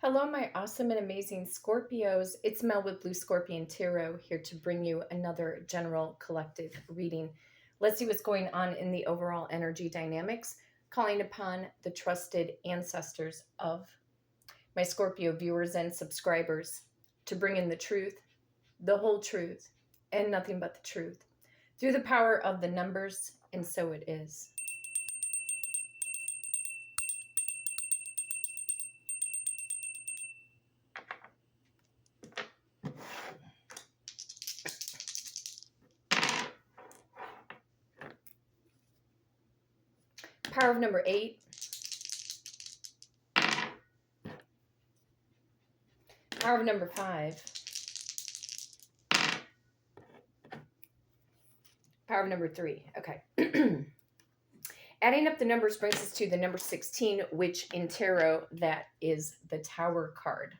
Hello, my awesome and amazing Scorpios. It's Mel with Blue Scorpion Tarot here to bring you another general collective reading. Let's see what's going on in the overall energy dynamics, calling upon the trusted ancestors of my Scorpio viewers and subscribers to bring in the truth, the whole truth, and nothing but the truth through the power of the numbers, and so it is. Power of number 8. Power of number 5. Power of number 3. Okay. Adding up the numbers brings us to the number 16, which in tarot, that is the Tower card.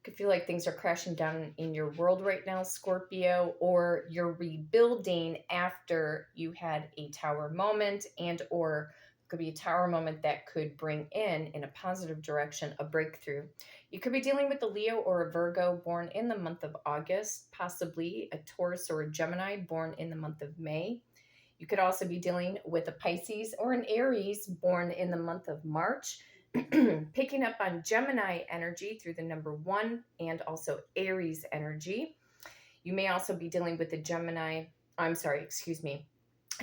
Could feel like things are crashing down in your world right now, Scorpio, or you're rebuilding after you had a Tower moment, and or could be a Tower moment that could bring in a positive direction, a breakthrough. You could be dealing with a Leo or a Virgo born in the month of August, possibly a Taurus or a Gemini born in the month of May. You could also be dealing with a Pisces or an Aries born in the month of March, picking up on Gemini energy through the number 1 and also Aries energy. You may also be dealing with I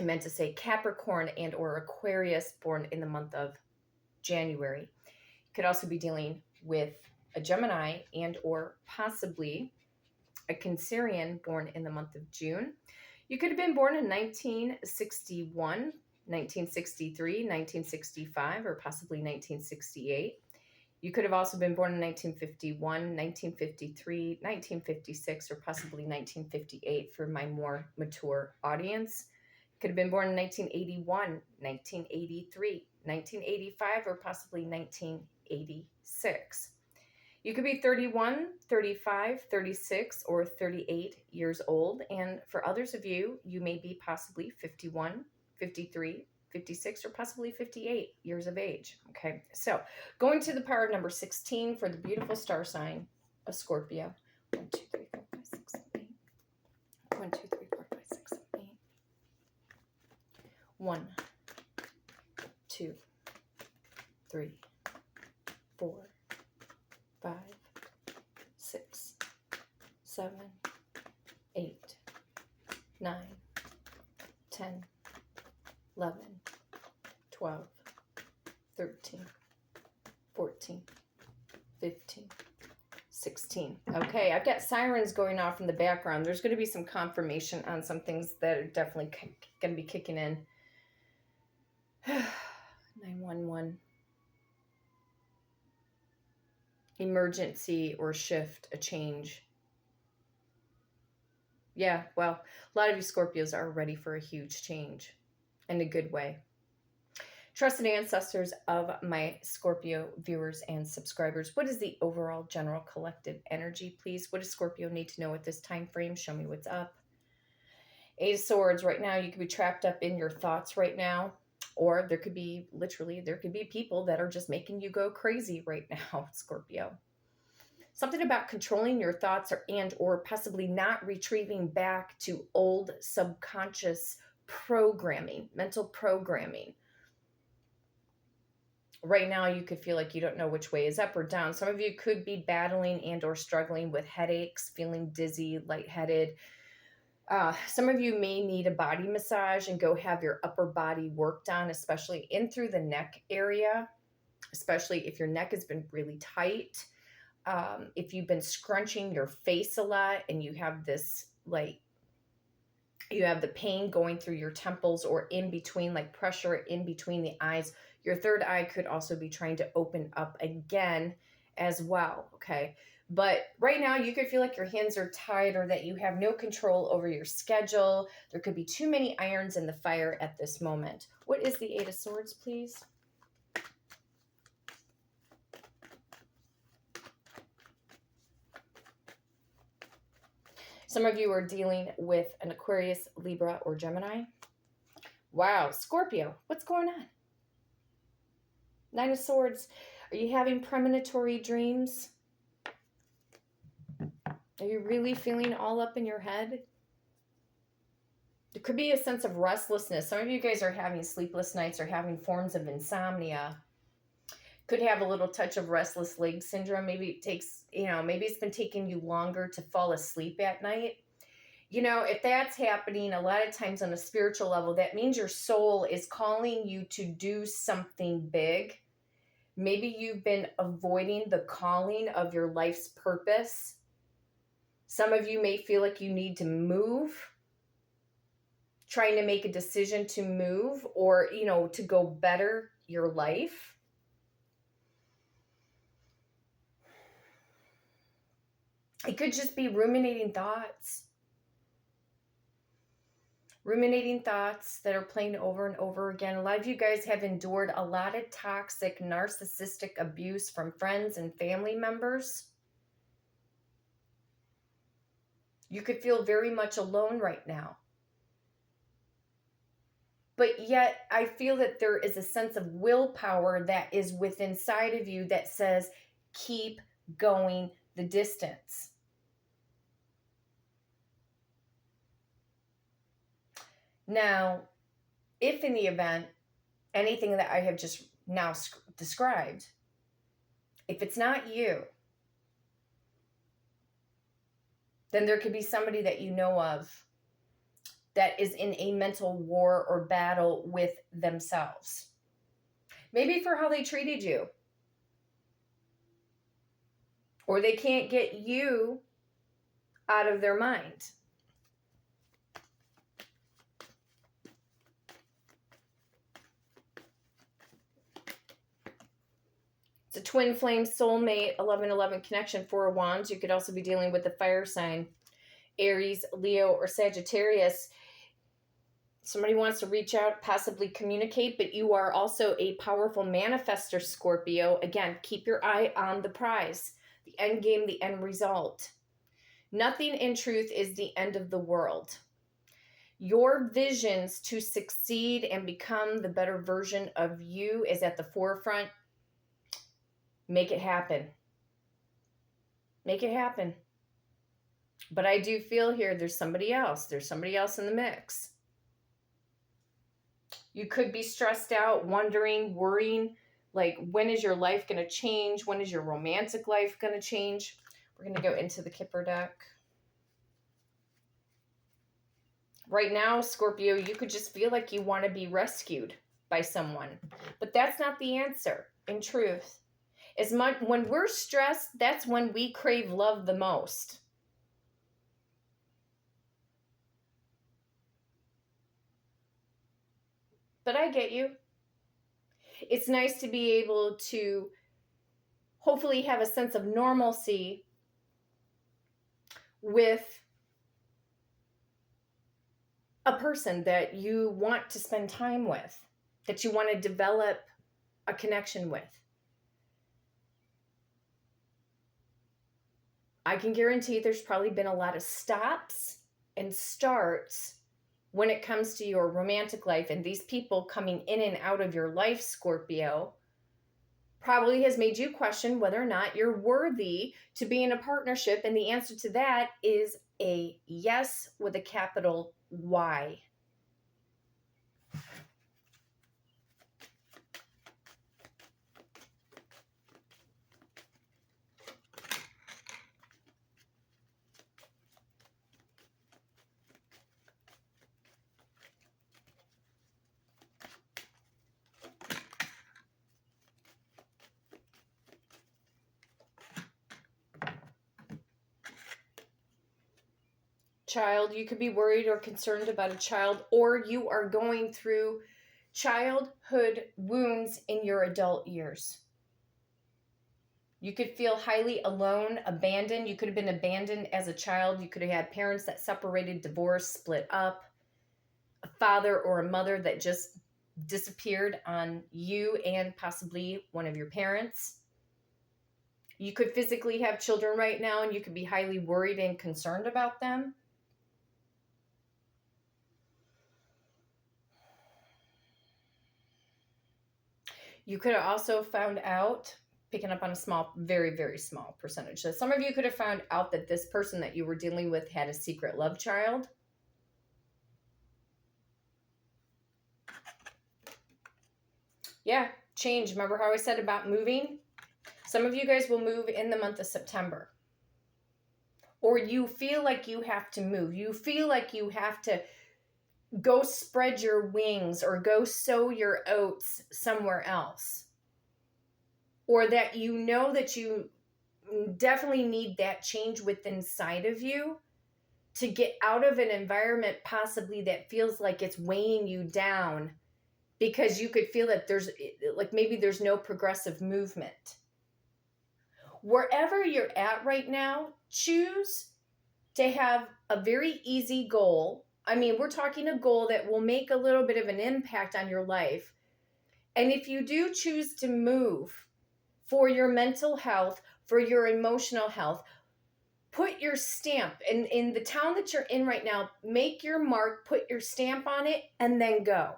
meant to say Capricorn and or Aquarius born in the month of January. You could also be dealing with a Gemini and or possibly a Cancerian born in the month of June. You could have been born in 1961, 1963, 1965, or possibly 1968. You could have also been born in 1951, 1953, 1956, or possibly 1958 for my more mature audience. Could have been born in 1981, 1983, 1985, or possibly 1986. You could be 31, 35, 36, or 38 years old. And for others of you, you may be possibly 51, 53, 56, or possibly 58 years of age. Okay, so going to the power of number 16 for the beautiful star sign of Scorpio. 1, 2, 3, 4, 5, 6, 7, 8. 1, 2, 3, 4, 5, 6, 7, 8. 1, 2, 3, 4, 5, 6, 7, 8, 9, 10, 11, 12, 13, 14, 15, 16. Okay, I've got sirens going off in the background. There's going to be some confirmation on some things that are definitely going to be kicking in. 911. Emergency or shift, a change. Yeah, well, a lot of you Scorpios are ready for a huge change in a good way. Trusted ancestors of my Scorpio viewers and subscribers, what is the overall general collective energy, please? What does Scorpio need to know at this time frame? Show me what's up. 8 of Swords. Right now, you could be trapped up in your thoughts right now. Or there could be, literally, there could be people that are just making you go crazy right now, Scorpio. Something about controlling your thoughts or possibly not retrieving back to old subconscious programming, mental programming. Right now, you could feel like you don't know which way is up or down. Some of you could be battling and or struggling with headaches, feeling dizzy, lightheaded. Some of you may need a body massage and go have your upper body worked on, especially in through the neck area, especially if your neck has been really tight. If you've been scrunching your face a lot and you have this, like, you have the pain going through your temples or in between, like pressure in between the eyes, your third eye could also be trying to open up again as well, okay? But right now, you could feel like your hands are tied or that you have no control over your schedule. There could be too many irons in the fire at this moment. What is the 8 of Swords, please? Some of you are dealing with an Aquarius, Libra, or Gemini. Wow, Scorpio, what's going on? 9 of Swords. Are you having premonitory dreams? Are you really feeling all up in your head? There could be a sense of restlessness. Some of you guys are having sleepless nights or having forms of insomnia. Could have a little touch of restless leg syndrome. Maybe it takes, maybe it's been taking you longer to fall asleep at night. If that's happening, a lot of times on a spiritual level, that means your soul is calling you to do something big. Maybe you've been avoiding the calling of your life's purpose. Some of you may feel like you need to move, trying to make a decision to move or, to go better your life. It could just be ruminating thoughts. Ruminating thoughts that are playing over and over again. A lot of you guys have endured a lot of toxic, narcissistic abuse from friends and family members. You could feel very much alone right now. But yet, I feel that there is a sense of willpower that is within inside of you that says, keep going the distance. Now, if in the event, anything that I have just now described, if it's not you, then there could be somebody that you know of that is in a mental war or battle with themselves. Maybe for how they treated you. Or they can't get you out of their mind. It's a twin flame soulmate 1111 connection, 4 of wands. You could also be dealing with the fire sign, Aries, Leo, or Sagittarius. Somebody wants to reach out, possibly communicate, but you are also a powerful manifester, Scorpio. Again, keep your eye on the prize, the end game, the end result. Nothing in truth is the end of the world. Your visions to succeed and become the better version of you is at the forefront. Make it happen. Make it happen. But I do feel here there's somebody else. There's somebody else in the mix. You could be stressed out, wondering, worrying, like, when is your life going to change? When is your romantic life going to change? We're going to go into the Kipper deck. Right now, Scorpio, you could just feel like you want to be rescued by someone. But that's not the answer, in truth. When we're stressed, that's when we crave love the most. But I get you. It's nice to be able to hopefully have a sense of normalcy with a person that you want to spend time with, that you want to develop a connection with. I can guarantee there's probably been a lot of stops and starts when it comes to your romantic life, and these people coming in and out of your life, Scorpio, probably has made you question whether or not you're worthy to be in a partnership, and the answer to that is a yes with a capital Y. Child, you could be worried or concerned about a child, or you are going through childhood wounds in your adult years. You could feel highly alone, abandoned. You could have been abandoned as a child. You could have had parents that separated, divorced, split up, a father or a mother that just disappeared on you and possibly one of your parents. You could physically have children right now, and you could be highly worried and concerned about them. You could have also found out picking up on a small, very, very small percentage. So some of you could have found out that this person that you were dealing with had a secret love child. Yeah, change. Remember how I said about moving? Some of you guys will move in the month of September. Or you feel like you have to move. You feel like you have to go spread your wings or go sow your oats somewhere else. Or that you know that you definitely need that change within inside of you to get out of an environment possibly that feels like it's weighing you down, because you could feel that there's like maybe there's no progressive movement. Wherever you're at right now, choose to have a very easy goal. I mean, we're talking a goal that will make a little bit of an impact on your life. And if you do choose to move for your mental health, for your emotional health, put your stamp in the town that you're in right now, make your mark, put your stamp on it, and then go.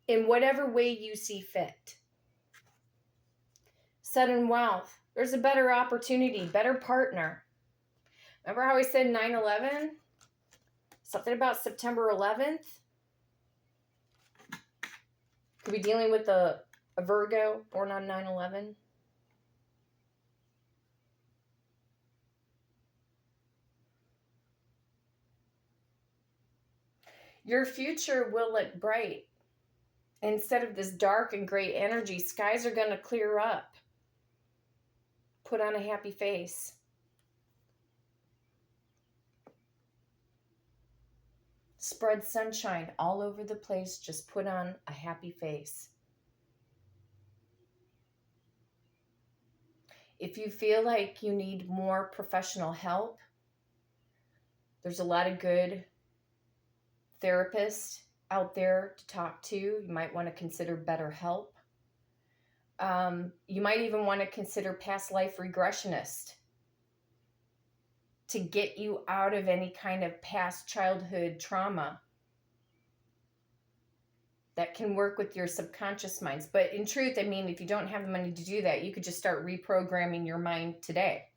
In whatever way you see fit. Sudden wealth. There's a better opportunity, better partner. Remember how I said 9/11? Something about September 11th? Could be dealing with a Virgo born on 9/11. Your future will look bright. Instead of this dark and gray energy, skies are going to clear up. Put on a happy face. Spread sunshine all over the place. Just put on a happy face. If you feel like you need more professional help, there's a lot of good therapists out there to talk to. You might want to consider BetterHelp. You might even want to consider past life regressionist to get you out of any kind of past childhood trauma that can work with your subconscious minds. But in truth, I mean, if you don't have the money to do that, you could just start reprogramming your mind today.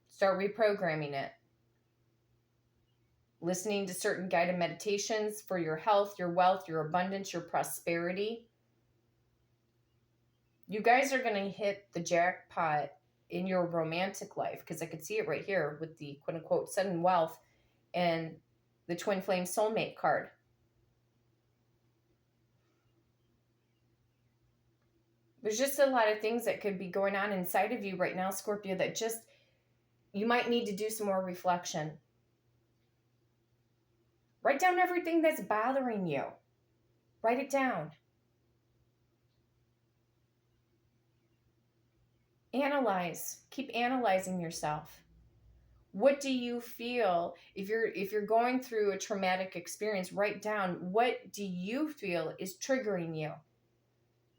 Start reprogramming it. Listening to certain guided meditations for your health, your wealth, your abundance, your prosperity. You guys are going to hit the jackpot in your romantic life, because I could see it right here with the quote unquote sudden wealth and the twin flame soulmate card. There's just a lot of things that could be going on inside of you right now, Scorpio, that just, you might need to do some more reflection. Write down everything that's bothering you. Write it down. Analyze. Keep analyzing yourself. What do you feel if you're going through a traumatic experience? Write down, what do you feel is triggering you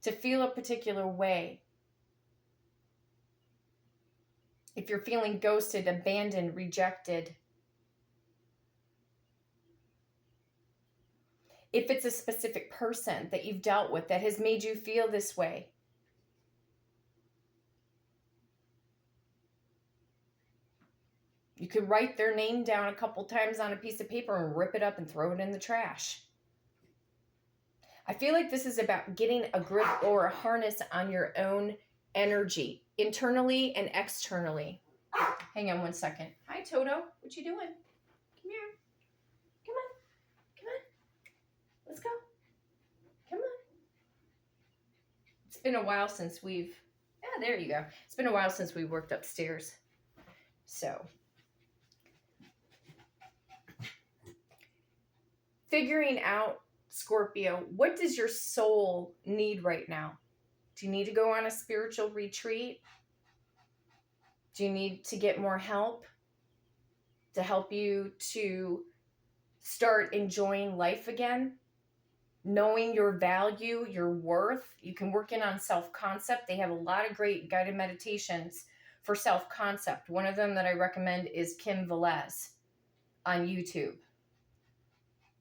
to feel a particular way? If you're feeling ghosted, abandoned, rejected. If it's a specific person that you've dealt with that has made you feel this way. You could write their name down a couple times on a piece of paper and rip it up and throw it in the trash. I feel like this is about getting a grip or a harness on your own energy, internally and externally. Hang on one second. Hi, Toto. What you doing? Come here. Come on. Come on. Let's go. Come on. It's been a while since we've... Yeah, there you go. It's been a while since we worked upstairs. So... figuring out, Scorpio, what does your soul need right now? Do you need to go on a spiritual retreat? Do you need to get more help to help you to start enjoying life again? Knowing your value, your worth. You can work in on self-concept. They have a lot of great guided meditations for self-concept. One of them that I recommend is Kim Velez on YouTube.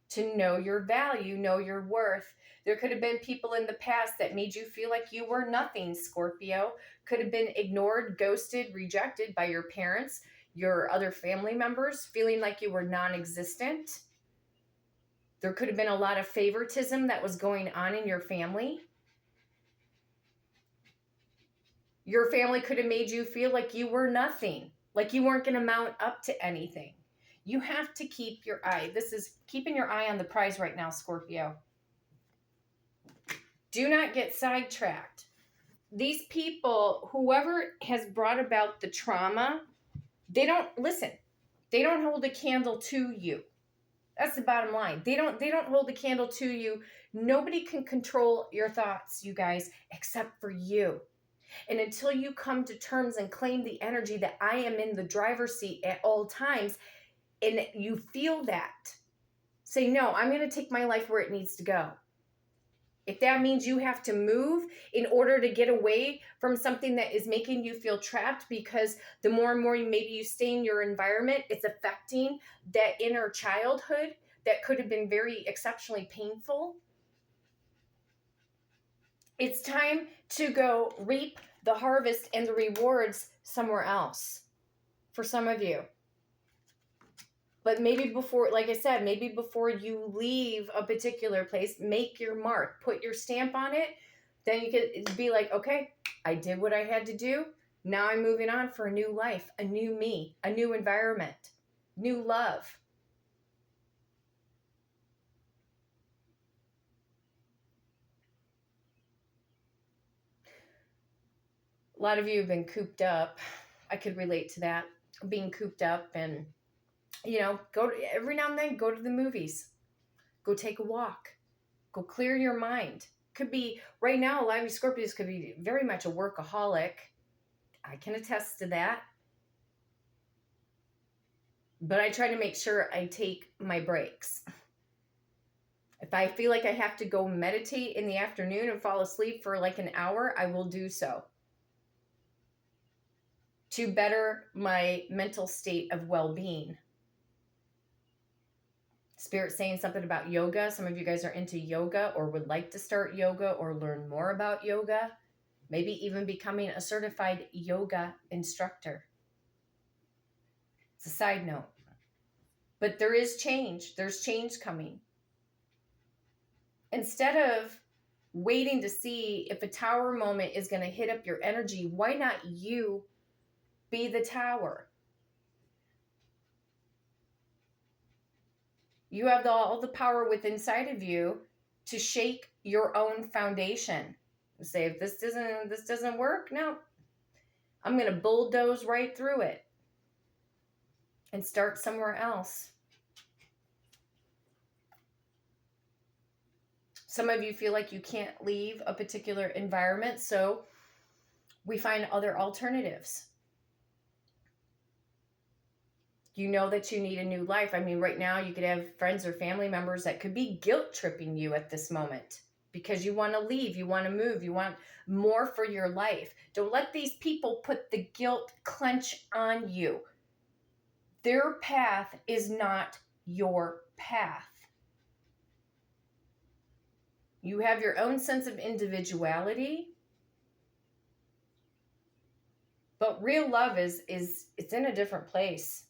to know your value, know your worth. There could have been people in the past that made you feel like you were nothing, Scorpio. Could have been ignored, ghosted, rejected by your parents, your other family members, feeling like you were non-existent. There could have been a lot of favoritism that was going on in your family. Your family could have made you feel like you were nothing, like you weren't going to mount up to anything. You have to keep your eye. This is keeping your eye on the prize right now, Scorpio. Do not get sidetracked. These people, whoever has brought about the trauma, they don't listen. They don't hold a candle to you. That's the bottom line. They don't hold a candle to you. Nobody can control your thoughts, you guys, except for you. And until you come to terms and claim the energy that I am in the driver's seat at all times, and you feel that, say, no, I'm going to take my life where it needs to go. If that means you have to move in order to get away from something that is making you feel trapped, because the more and more maybe you stay in your environment, it's affecting that inner childhood that could have been very exceptionally painful. It's time to go reap the harvest and the rewards somewhere else for some of you. But maybe before, like I said, maybe before you leave a particular place, make your mark, put your stamp on it. Then you could be like, okay, I did what I had to do. Now I'm moving on for a new life, a new me, a new environment, new love. A lot of you have been cooped up. I could relate to that, being cooped up, and go every now and then, go to the movies, go take a walk, go clear your mind. Could be right now, a lot of you Scorpios could be very much a workaholic. I can attest to that. But I try to make sure I take my breaks. If I feel like I have to go meditate in the afternoon and fall asleep for like an hour, I will do so, to better my mental state of well-being. Spirit saying something about yoga. Some of you guys are into yoga or would like to start yoga or learn more about yoga. Maybe even becoming a certified yoga instructor. It's a side note. But there is change. There's change coming. Instead of waiting to see if a tower moment is going to hit up your energy, why not you be the tower? You have all the power within inside of you to shake your own foundation. Say, if this doesn't work, no, I'm going to bulldoze right through it and start somewhere else. Some of you feel like you can't leave a particular environment, so we find other alternatives. You know that you need a new life. I mean, right now you could have friends or family members that could be guilt tripping you at this moment because you want to leave, you want to move, you want more for your life. Don't let these people put the guilt clench on you. Their path is not your path. You have your own sense of individuality. But real love is it's in a different place.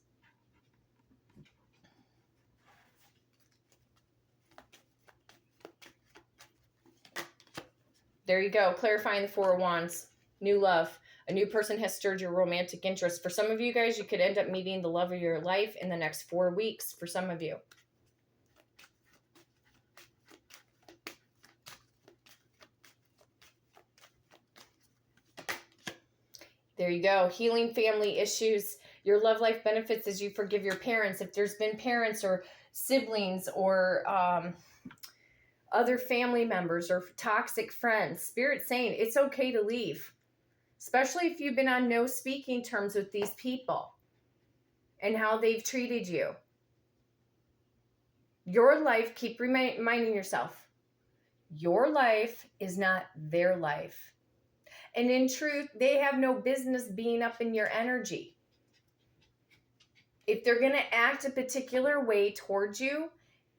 There you go. Clarifying the Four of Wands. New love. A new person has stirred your romantic interest. For some of you guys, you could end up meeting the love of your life in the next 4 weeks. For some of you. There you go. Healing family issues. Your love life benefits as you forgive your parents. If there's been parents or siblings or other family members or toxic friends, Spirit saying it's okay to leave. Especially if you've been on no speaking terms with these people and how they've treated you. Your life, keep reminding yourself, your life is not their life. And in truth, they have no business being up in your energy. If they're going to act a particular way towards you,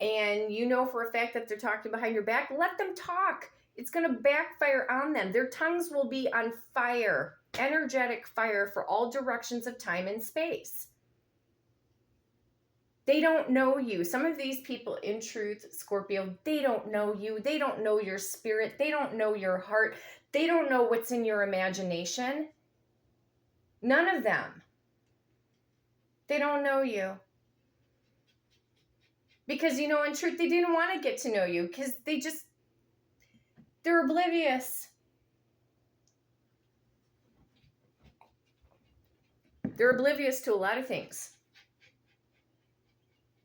and you know for a fact that they're talking behind your back, let them talk. It's going to backfire on them. Their tongues will be on fire, energetic fire for all directions of time and space. They don't know you. Some of these people, in truth, Scorpio, they don't know you. They don't know your spirit. They don't know your heart. They don't know what's in your imagination. None of them. They don't know you. Because, in truth, they didn't want to get to know you because they're oblivious. They're oblivious to a lot of things.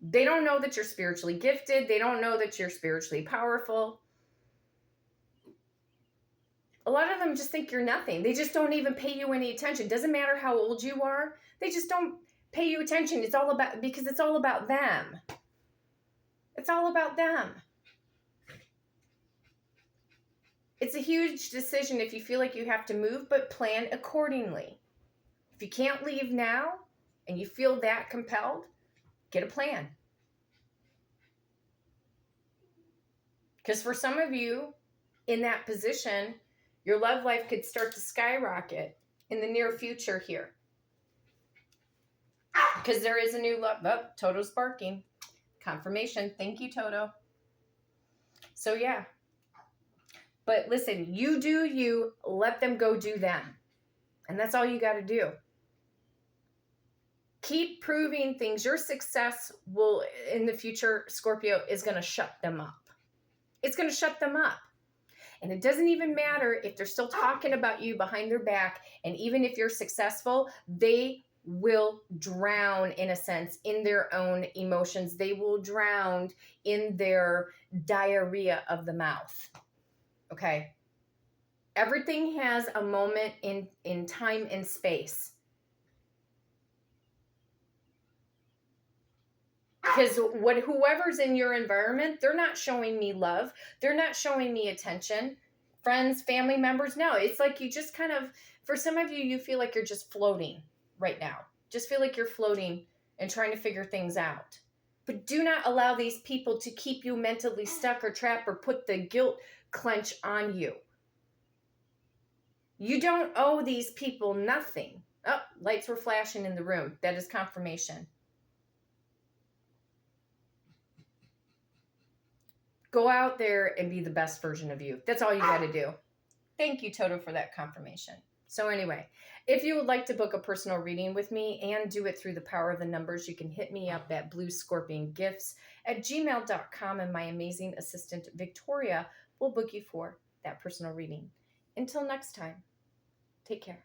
They don't know that you're spiritually gifted. They don't know that you're spiritually powerful. A lot of them just think you're nothing. They just don't even pay you any attention. Doesn't matter how old you are. They just don't pay you attention. Because it's all about them. It's all about them. It's a huge decision if you feel like you have to move, but plan accordingly. If you can't leave now and you feel that compelled, get a plan. Because for some of you in that position, your love life could start to skyrocket in the near future here. Because there is a new love. Oh, Toto's barking. Confirmation. Thank you, Toto. So yeah. But listen, you do you. Let them go do them. And that's all you got to do. Keep proving things. Your success will, in the future, Scorpio, is going to shut them up. It's going to shut them up. And it doesn't even matter if they're still talking about you behind their back. And even if you're successful, they will drown, in a sense, in their own emotions. They will drown in their diarrhea of the mouth. Okay? Everything has a moment in time and space. Because whoever's in your environment, they're not showing me love. They're not showing me attention. Friends, family members, no. It's like you just kind of, for some of you, you feel like you're just floating right now. Just feel like you're floating and trying to figure things out. But do not allow these people to keep you mentally stuck or trapped or put the guilt clench on you. You don't owe these people nothing. Oh, lights were flashing in the room. That is confirmation. Go out there and be the best version of you. That's all you got to do. Thank you, Toto, for that confirmation. So anyway, if you would like to book a personal reading with me and do it through the power of the numbers, you can hit me up at bluescorpiongifts@gmail.com, and my amazing assistant, Victoria, will book you for that personal reading. Until next time, take care.